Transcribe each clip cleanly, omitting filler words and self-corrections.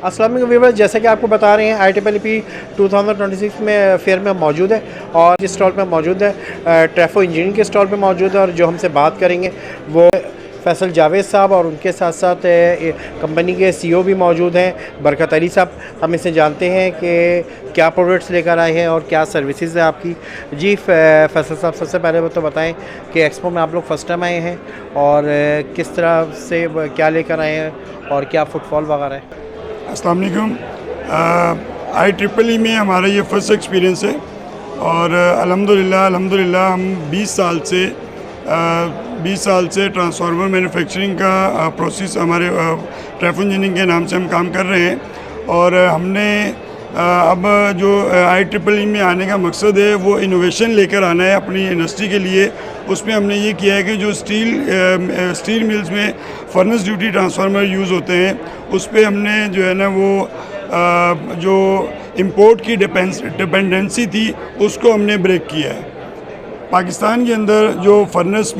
अस्सलाम वालेकुम व्यूअर्स, जैसा कि आपको बता रहे हैं IEEE 2026 में फेयर में मौजूद है और इस स्टॉल पे मौजूद है ट्रैफो इंजीनियरिंग के स्टॉल पे मौजूद है। और जो हमसे बात करेंगे वो फैसल जावेद साहब और उनके साथ साथ कंपनी के CEO भी मौजूद हैं बरकत अली साहब। हम इसे जानते हैं कि क्या प्रोडक्ट्स लेकर आए हैं और क्या सर्विसेज है आपकी। जी फैसल साहब, सबसे पहले वो तो बताएं कि एक्सपो में आप लोग फर्स्ट टाइम आए हैं और किस तरह से क्या लेकर आए हैं और क्या फुटफॉल वगैरह है। अस्सलाम वालेकुम। IEEE में हमारा ये फर्स्ट एक्सपीरियंस है और अल्हम्दुलिल्लाह हम 20 साल से ट्रांसफार्मर मैन्युफैक्चरिंग का प्रोसेस हमारे ट्रैफो इंजीनियरिंग के नाम से हम काम कर रहे हैं। और हमने अब जो IEEE में आने का मकसद है वो इनोवेशन लेकर आना है अपनी इंडस्ट्री के लिए। उसमें हमने ये किया है कि जो स्टील मिल्स में फर्नेस ड्यूटी ट्रांसफार्मर यूज़ होते हैं उस पर हमने जो है ना वो जो इंपोर्ट की डिपेंडेंसी थी उसको हमने ब्रेक किया है। पाकिस्तान के अंदर जो फर्नेस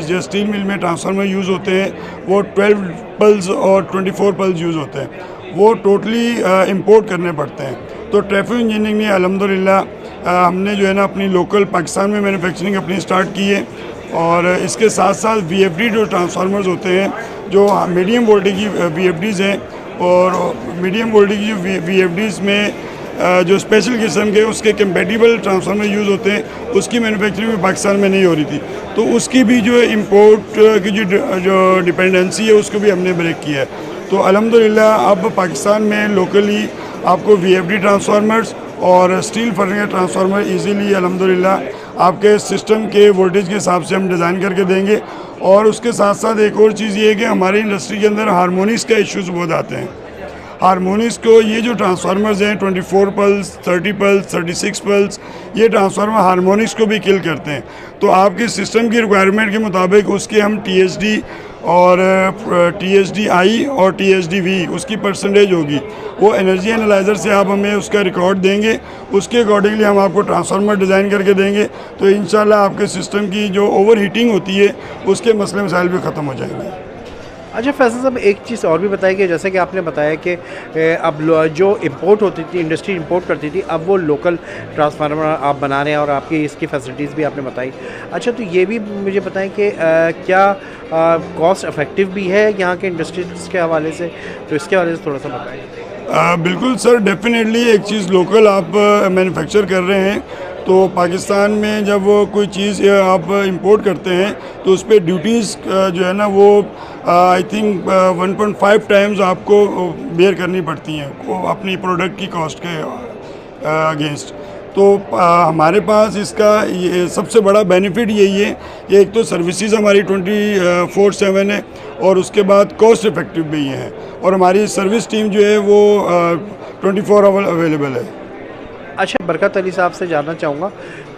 जो स्टील मिल में ट्रांसफार्मर यूज़ होते हैं वो 12 पल्स और 24 पल्स यूज़ होते हैं, वो टोटली इंपोर्ट करने पड़ते हैं। तो ट्रैफो इंजीनियरिंग में अल्हम्दुलिल्लाह हमने जो है ना अपनी लोकल पाकिस्तान में मैन्युफैक्चरिंग अपनी स्टार्ट की है। और इसके साथ साथ VFD जो ट्रांसफार्मर्स होते हैं जो मीडियम वोल्टेज की VFDs हैं, और मीडियम वोल्टेज की VFDs में जो स्पेशल किस्म के उसके कंपेटिबल ट्रांसफार्मर यूज़ होते हैं उसकी मैन्युफैक्चरिंग भी पाकिस्तान में नहीं हो रही थी। तो उसकी भी जो इंपोर्ट की जो डिपेंडेंसी है उसको भी हमने ब्रेक किया है। तो अल्हम्दुलिल्लाह अब पाकिस्तान में लोकली आपको VFD ट्रांसफार्मर्स और स्टील फर्नेस ट्रांसफार्मर इजीली अल्हम्दुलिल्लाह आपके सिस्टम के वोल्टेज के हिसाब से हम डिज़ाइन करके देंगे। और उसके साथ साथ एक और चीज़ ये है कि हमारी इंडस्ट्री के अंदर हारमोनिक्स का इश्यूज़ बहुत आते हैं। हारमोनिक्स को ये जो ट्रांसफार्मर्स हैं 24 पल्स, 30 पल्स, 36 पल्स, ये ट्रांसफार्मर हारमोनिक्स को भी किल करते हैं। तो आपके सिस्टम की रिक्वायरमेंट के मुताबिक उसके हम THD और THD-I और THD-V उसकी परसेंटेज होगी, वो एनर्जी एनालाइज़र से आप हमें उसका रिकॉर्ड देंगे, उसके अकॉर्डिंगली हम आपको ट्रांसफार्मर डिज़ाइन करके देंगे। तो इंशाल्लाह आपके सिस्टम की जो ओवर हीटिंग होती है उसके मसले मसाइल भी ख़त्म हो जाएंगे। अच्छा फैसल साहब, एक चीज़ और भी बताई कि जैसे कि आपने बताया कि अब जो इंपोर्ट होती थी, इंडस्ट्री इंपोर्ट करती थी, अब वो लोकल ट्रांसफार्मर आप बना रहे हैं और आपकी इसकी फैसिलिटीज़ भी आपने बताई। अच्छा, तो ये भी मुझे बताएं कि क्या कॉस्ट इफेक्टिव भी है यहाँ के इंडस्ट्रीज के हवाले से, तो इसके हवाले से थोड़ा सा बताएं। बिल्कुल सर, डेफिनेटली एक चीज़ लोकल आप मैन्युफैक्चर कर रहे हैं तो पाकिस्तान में जब वो कोई चीज़ आप इंपोर्ट करते हैं तो उस पर ड्यूटीज़ जो है ना वो आई थिंक 1.5 टाइम्स आपको बेयर करनी पड़ती हैं अपनी प्रोडक्ट की कॉस्ट के अगेंस्ट। तो हमारे पास इसका ये सबसे बड़ा बेनिफिट यही है कि एक तो सर्विसेज हमारी 24/7 है और उसके बाद कॉस्ट इफ़ेक्टिव भी है और हमारी सर्विस टीम जो है वो 24 आवर अवेलेबल है। अच्छा, बरकत अली साहब से जानना चाहूँगा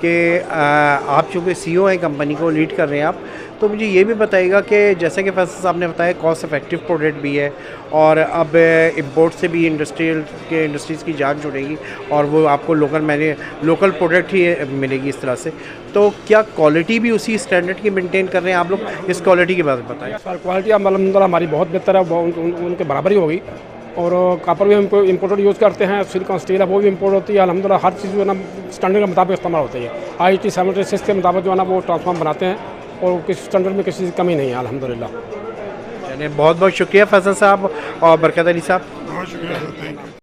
कि आप चूँकि CEO हैं, कंपनी को लीड कर रहे हैं आप, तो मुझे ये भी बताइएगा कि जैसे कि फैसल साहब ने बताया कॉस्ट इफेक्टिव प्रोडक्ट भी है और अब इंपोर्ट से भी इंडस्ट्रीज़ की जान जुड़ेगी और वो आपको लोकल प्रोडक्ट ही मिलेगी इस तरह से। तो क्या क्वालिटी भी उसी स्टैंडर्ड की मेंटेन कर रहे हैं आप लोग? इस क्वालिटी के बारे में बताइए सर। क्वालिटी अल्हम्दुलिल्लाह हमारी बहुत बेहतर है, उनके बराबर ही होगी। और कापर भी हम इम्पोर्टेड यूज़ करते हैं, सिलिकॉन स्टील है वो भी इम्पोर्ट होती है। अल्हम्दुलिल्लाह हर चीज़ जो है ना स्टैंडर्ड के मुताबिक इस्तेमाल होती है। IEC 76 के मुताबिक जो है ना वो ट्रांसफार्म बनाते हैं और किस स्टैंडर्ड में किसी चीज़ की कमी नहीं है अल्हम्दुलिल्लाह। बहुत बहुत शुक्रिया फैसल साहब और बरकत अली साहब। बहुत शुक्रिया।